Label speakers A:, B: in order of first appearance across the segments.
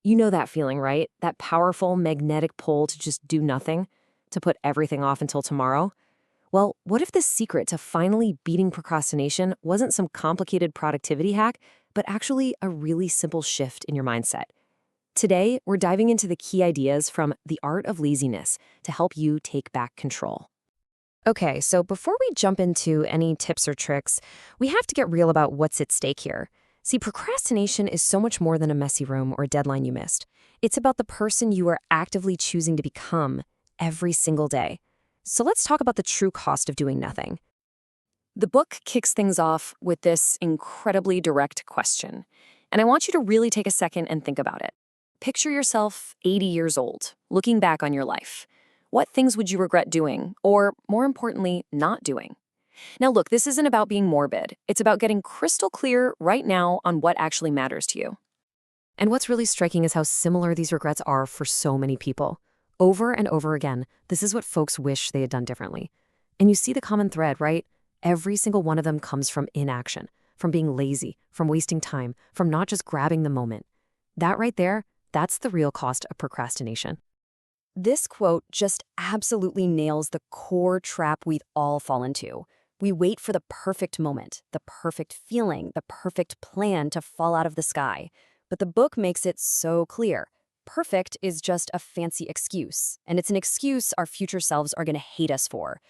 A: You know that feeling, right? That powerful magnetic pull to just do nothing, to put everything off until tomorrow? Well, what if the secret to finally beating procrastination wasn't some complicated productivity hack, but actually a really simple shift in your mindset? Today, we're diving into the key ideas from The Art of Laziness to help you take back control. Okay, so before we jump into any tips or tricks, we have to get real about what's at stake here. See, procrastination is so much more than a messy room or a deadline you missed. It's about the person you are actively choosing to become every single day. So let's talk about the true cost of doing nothing. The book kicks things off with this incredibly direct question, and I want you to really take a second and think about it. Picture yourself 80 years old, looking back on your life. What things would you regret doing, or more importantly, not doing? Now look, this isn't about being morbid. It's about getting crystal clear right now on what actually matters to you. And what's really striking is how similar these regrets are for so many people. Over and over again, this is what folks wish they had done differently. And you see the common thread, right? Every single one of them comes from inaction, from being lazy, from wasting time, from not just grabbing the moment. That right there, that's the real cost of procrastination. This quote just absolutely nails the core trap we've all fallen into. We wait for the perfect moment, the perfect feeling, the perfect plan to fall out of the sky. But the book makes it so clear. Perfect is just a fancy excuse, and it's an excuse our future selves are going to hate us for.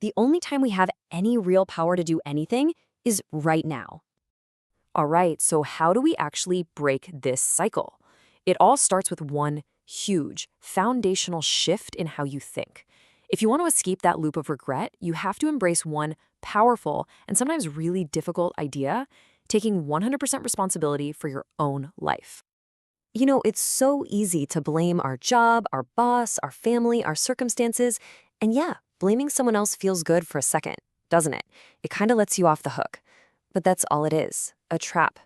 A: The only time we have any real power to do anything is right now. All right, so how do we actually break this cycle? It all starts with one huge, foundational shift in how you think. If you want to escape that loop of regret, you have to embrace one powerful and sometimes really difficult idea, taking 100% responsibility for your own life. You know, it's so easy to blame our job, our boss, our family, our circumstances, and yeah, blaming someone else feels good for a second, doesn't it? It kind of lets you off the hook. But that's all it is, a trap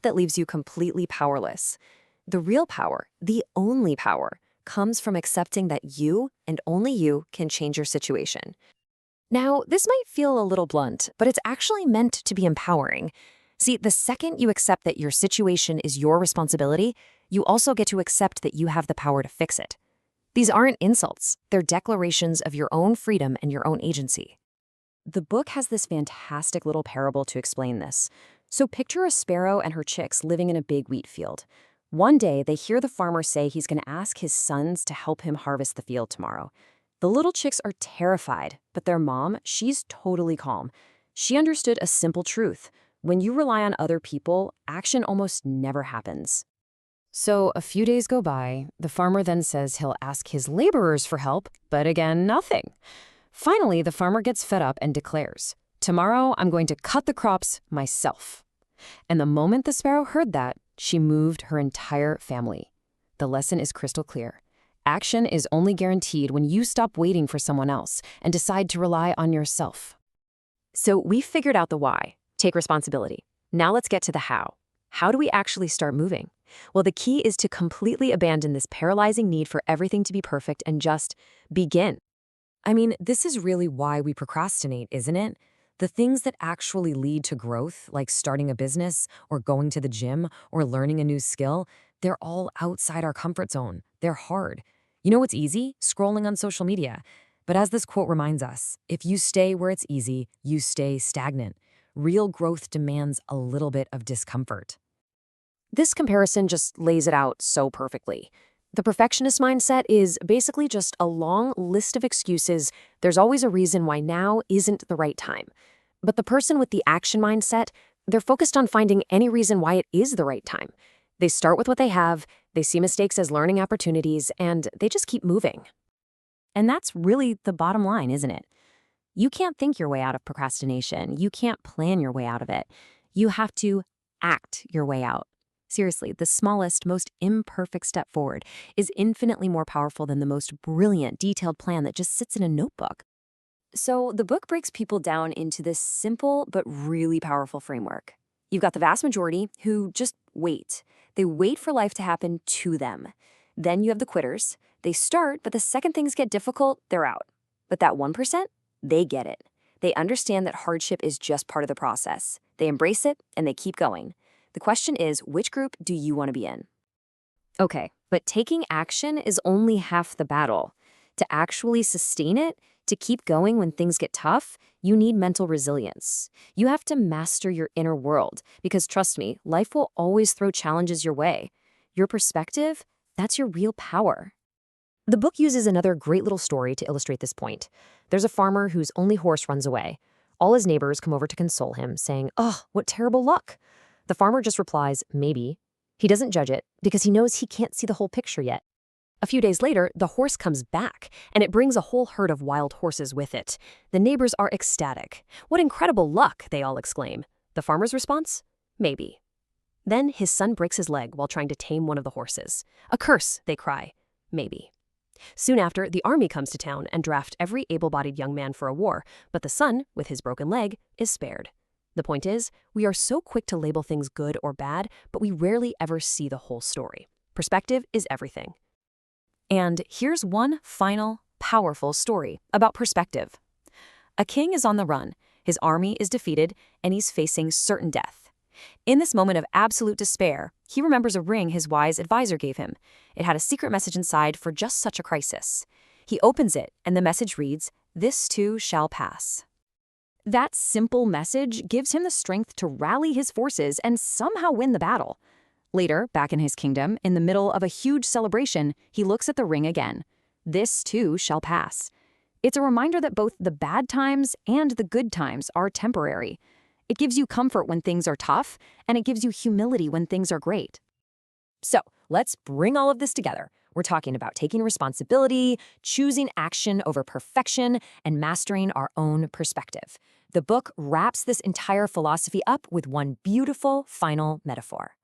A: that leaves you completely powerless. The real power, the only power, comes from accepting that you and only you can change your situation. Now, this might feel a little blunt, but it's actually meant to be empowering. See, the second you accept that your situation is your responsibility, you also get to accept that you have the power to fix it. These aren't insults, they're declarations of your own freedom and your own agency. The book has this fantastic little parable to explain this. So picture a sparrow and her chicks living in a big wheat field. One day, they hear the farmer say he's going to ask his sons to help him harvest the field tomorrow. The little chicks are terrified, but their mom, she's totally calm. She understood a simple truth. When you rely on other people, action almost never happens. So a few days go by. The farmer then says he'll ask his laborers for help, but again, nothing. Finally, the farmer gets fed up and declares, "Tomorrow, I'm going to cut the crops myself." And the moment the sparrow heard that, she moved her entire family. The lesson is crystal clear. Action is only guaranteed when you stop waiting for someone else and decide to rely on yourself. So we've figured out the why. Take responsibility. Now let's get to the how. How do we actually start moving? Well, the key is to completely abandon this paralyzing need for everything to be perfect and just begin. I mean, this is really why we procrastinate, isn't it? The things that actually lead to growth, like starting a business or going to the gym or learning a new skill, they're all outside our comfort zone. They're hard. You know what's easy? Scrolling on social media. But as this quote reminds us, if you stay where it's easy, you stay stagnant. Real growth demands a little bit of discomfort. This comparison just lays it out so perfectly. The perfectionist mindset is basically just a long list of excuses. There's always a reason why now isn't the right time. But the person with the action mindset, they're focused on finding any reason why it is the right time. They start with what they have, they see mistakes as learning opportunities, and they just keep moving. And that's really the bottom line, isn't it? You can't think your way out of procrastination. You can't plan your way out of it. You have to act your way out. Seriously, the smallest, most imperfect step forward is infinitely more powerful than the most brilliant, detailed plan that just sits in a notebook. So the book breaks people down into this simple but really powerful framework. You've got the vast majority who just wait. They wait for life to happen to them. Then you have the quitters. They start, but the second things get difficult, they're out. But that 1%, they get it. They understand that hardship is just part of the process. They embrace it, and they keep going. The question is, which group do you want to be in? Okay, but taking action is only half the battle. To actually sustain it, to keep going when things get tough, you need mental resilience. You have to master your inner world because trust me, life will always throw challenges your way. Your perspective, that's your real power. The book uses another great little story to illustrate this point. There's a farmer whose only horse runs away. All his neighbors come over to console him, saying, "Oh, what terrible luck." The farmer just replies, "Maybe." He doesn't judge it because he knows he can't see the whole picture yet. A few days later, the horse comes back, and it brings a whole herd of wild horses with it. The neighbors are ecstatic. "What incredible luck," they all exclaim. The farmer's response? Maybe. Then his son breaks his leg while trying to tame one of the horses. "A curse," they cry. Maybe. Soon after, the army comes to town and draft every able-bodied young man for a war, but the son, with his broken leg, is spared. The point is, we are so quick to label things good or bad, but we rarely ever see the whole story. Perspective is everything. And here's one final, powerful story about perspective. A king is on the run, his army is defeated, and he's facing certain death. In this moment of absolute despair, he remembers a ring his wise advisor gave him. It had a secret message inside for just such a crisis. He opens it, and the message reads, "This too shall pass." That simple message gives him the strength to rally his forces and somehow win the battle. Later, back in his kingdom, in the middle of a huge celebration, he looks at the ring again. This too shall pass. It's a reminder that both the bad times and the good times are temporary. It gives you comfort when things are tough, and it gives you humility when things are great. So, let's bring all of this together. We're talking about taking responsibility, choosing action over perfection, and mastering our own perspective. The book wraps this entire philosophy up with one beautiful final metaphor.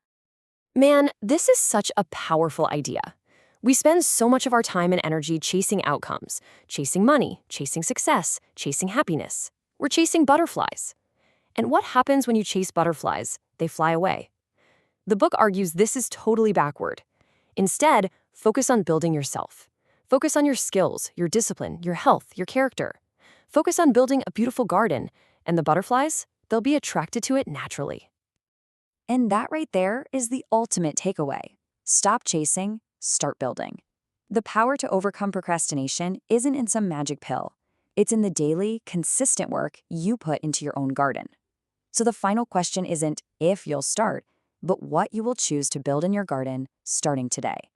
A: Man, this is such a powerful idea. We spend so much of our time and energy chasing outcomes, chasing money, chasing success, chasing happiness. We're chasing butterflies. And what happens when you chase butterflies? They fly away. The book argues this is totally backward. Instead, focus on building yourself. Focus on your skills, your discipline, your health, your character. Focus on building a beautiful garden, and the butterflies, they'll be attracted to it naturally.
B: And that right there is the ultimate takeaway. Stop chasing, start building. The power to overcome procrastination isn't in some magic pill. It's in the daily, consistent work you put into your own garden. So the final question isn't if you'll start, but what you will choose to build in your garden starting today.